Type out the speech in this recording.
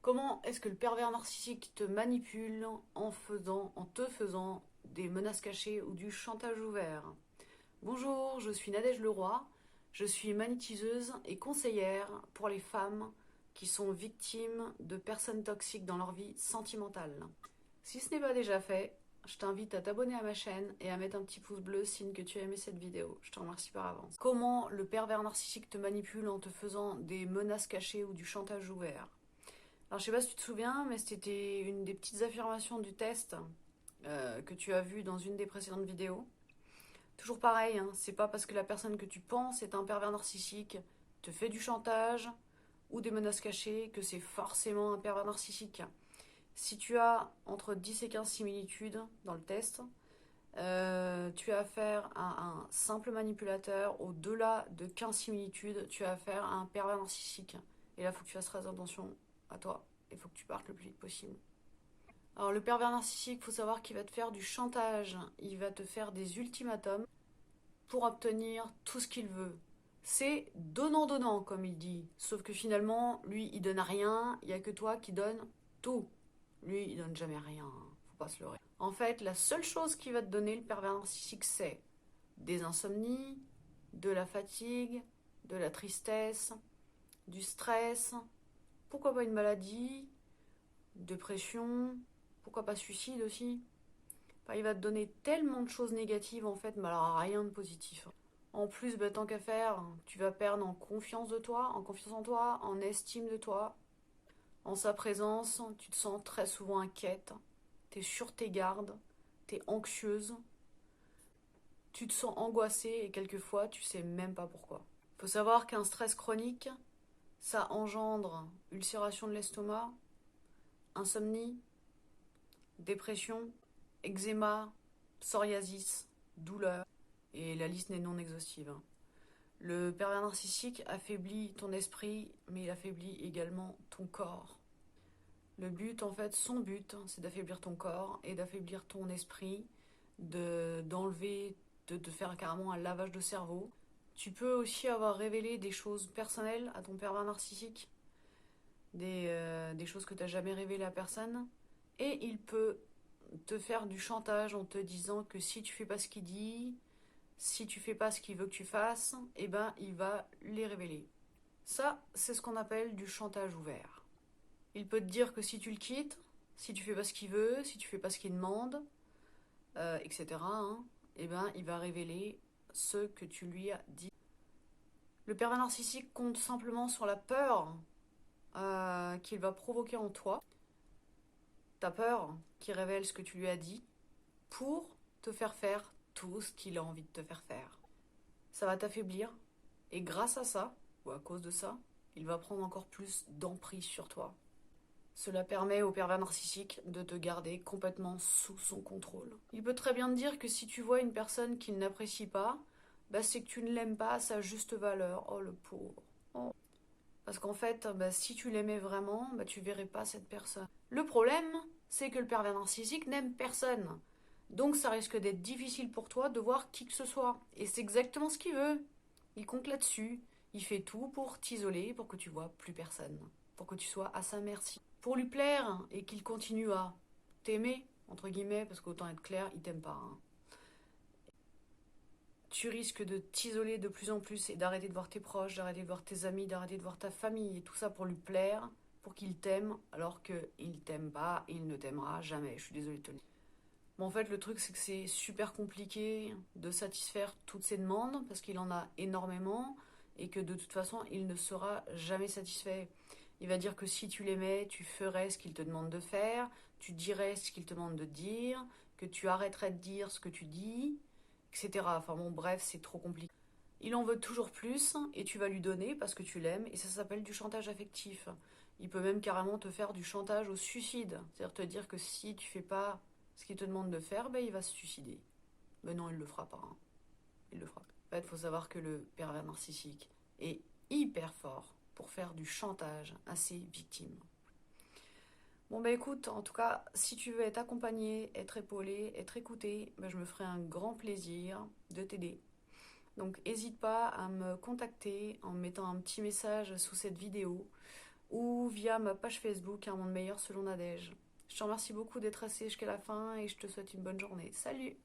Comment est-ce que le pervers narcissique te manipule en te faisant des menaces cachées ou du chantage ouvert? Bonjour, je suis Nadège Leroy, je suis magnétiseuse et conseillère pour les femmes qui sont victimes de personnes toxiques dans leur vie sentimentale. Si ce n'est pas déjà fait, je t'invite à t'abonner à ma chaîne et à mettre un petit pouce bleu signe que tu as aimé cette vidéo. Je te remercie par avance. Comment le pervers narcissique te manipule en te faisant des menaces cachées ou du chantage ouvert? Alors je sais pas si tu te souviens, mais c'était une des petites affirmations du test que tu as vu dans une des précédentes vidéos. Toujours pareil, hein, c'est pas parce que la personne que tu penses est un pervers narcissique, te fait du chantage ou des menaces cachées que c'est forcément un pervers narcissique. Si tu as entre 10 et 15 similitudes dans le test, tu as affaire à un simple manipulateur. Au-delà de 15 similitudes, tu as affaire à un pervers narcissique. Et là, il faut que tu fasses très attention à toi. Il faut que tu partes le plus vite possible. Alors, le pervers narcissique, il faut savoir qu'il va te faire du chantage. Il va te faire des ultimatums pour obtenir tout ce qu'il veut. C'est donnant-donnant, comme il dit. Sauf que finalement, lui, il donne rien. Il n'y a que toi qui donne tout. Lui, il donne jamais rien. Faut pas se leurrer. En fait, la seule chose qui va te donner le pervers narcissique, c'est des insomnies, de la fatigue, de la tristesse, du stress, pourquoi pas une maladie, dépression, pourquoi pas suicide aussi. Enfin, il va te donner tellement de choses négatives en fait, mais alors rien de positif. En plus, bah, tant qu'à faire, tu vas perdre en confiance de toi, en confiance en toi, en estime de toi. En sa présence, tu te sens très souvent inquiète, t'es sur tes gardes, t'es anxieuse, tu te sens angoissée et quelquefois tu sais même pas pourquoi. Faut savoir qu'un stress chronique, ça engendre ulcération de l'estomac, insomnie, dépression, eczéma, psoriasis, douleur, et la liste n'est non exhaustive. Le pervers narcissique affaiblit ton esprit, mais il affaiblit également ton corps. Le but, en fait, son but, c'est d'affaiblir ton corps et d'affaiblir ton esprit, d'enlever, de faire carrément un lavage de cerveau. Tu peux aussi avoir révélé des choses personnelles à ton pervers narcissique, des choses que tu n'as jamais révélées à personne. Et il peut te faire du chantage en te disant que si tu fais pas ce qu'il dit, si tu fais pas ce qu'il veut que tu fasses, eh ben il va les révéler. Ça, c'est ce qu'on appelle du chantage ouvert. Il peut te dire que si tu le quittes, si tu fais pas ce qu'il veut, si tu fais pas ce qu'il demande, etc., hein, eh ben il va révéler ce que tu lui as dit. Le pervers narcissique compte simplement sur la peur qu'il va provoquer en toi, ta peur qui révèle ce que tu lui as dit, pour te faire tout ce qu'il a envie de te faire faire. Ça va t'affaiblir, et grâce à ça, ou à cause de ça, il va prendre encore plus d'emprise sur toi. Cela permet au pervers narcissique de te garder complètement sous son contrôle. Il peut très bien te dire que si tu vois une personne qu'il n'apprécie pas, bah c'est que tu ne l'aimes pas à sa juste valeur. Oh le pauvre. Oh. Parce qu'en fait, bah, si tu l'aimais vraiment, bah, tu verrais pas cette personne. Le problème, c'est que le pervers narcissique n'aime personne. Donc ça risque d'être difficile pour toi de voir qui que ce soit. Et c'est exactement ce qu'il veut. Il compte là-dessus. Il fait tout pour t'isoler, pour que tu vois plus personne. Pour que tu sois à sa merci. Pour lui plaire et qu'il continue à t'aimer, entre guillemets, parce qu'autant être clair, il t'aime pas. Hein. Tu risques de t'isoler de plus en plus et d'arrêter de voir tes proches, d'arrêter de voir tes amis, d'arrêter de voir ta famille et tout ça pour lui plaire, pour qu'il t'aime, alors qu'il t'aime pas, il ne t'aimera jamais. Je suis désolée de te le dire. Bon, en fait, le truc, c'est que c'est super compliqué de satisfaire toutes ses demandes parce qu'il en a énormément et que de toute façon, il ne sera jamais satisfait. Il va dire que si tu l'aimais, tu ferais ce qu'il te demande de faire, tu dirais ce qu'il te demande de dire, que tu arrêterais de dire ce que tu dis, etc. Enfin bon, bref, c'est trop compliqué. Il en veut toujours plus et tu vas lui donner parce que tu l'aimes et ça s'appelle du chantage affectif. Il peut même carrément te faire du chantage au suicide. C'est-à-dire te dire que si tu fais pas ce qu'il te demande de faire, ben il va se suicider. Mais non, il le fera pas. Hein. Il le fera. En fait, il faut savoir que le pervers narcissique est hyper fort pour faire du chantage à ses victimes. Bon bah écoute, en tout cas, si tu veux être accompagné, être épaulé, être écouté, bah, je me ferai un grand plaisir de t'aider. Donc n'hésite pas à me contacter en me mettant un petit message sous cette vidéo ou via ma page Facebook Un monde meilleur selon Nadège. Je te remercie beaucoup d'être resté jusqu'à la fin et je te souhaite une bonne journée. Salut!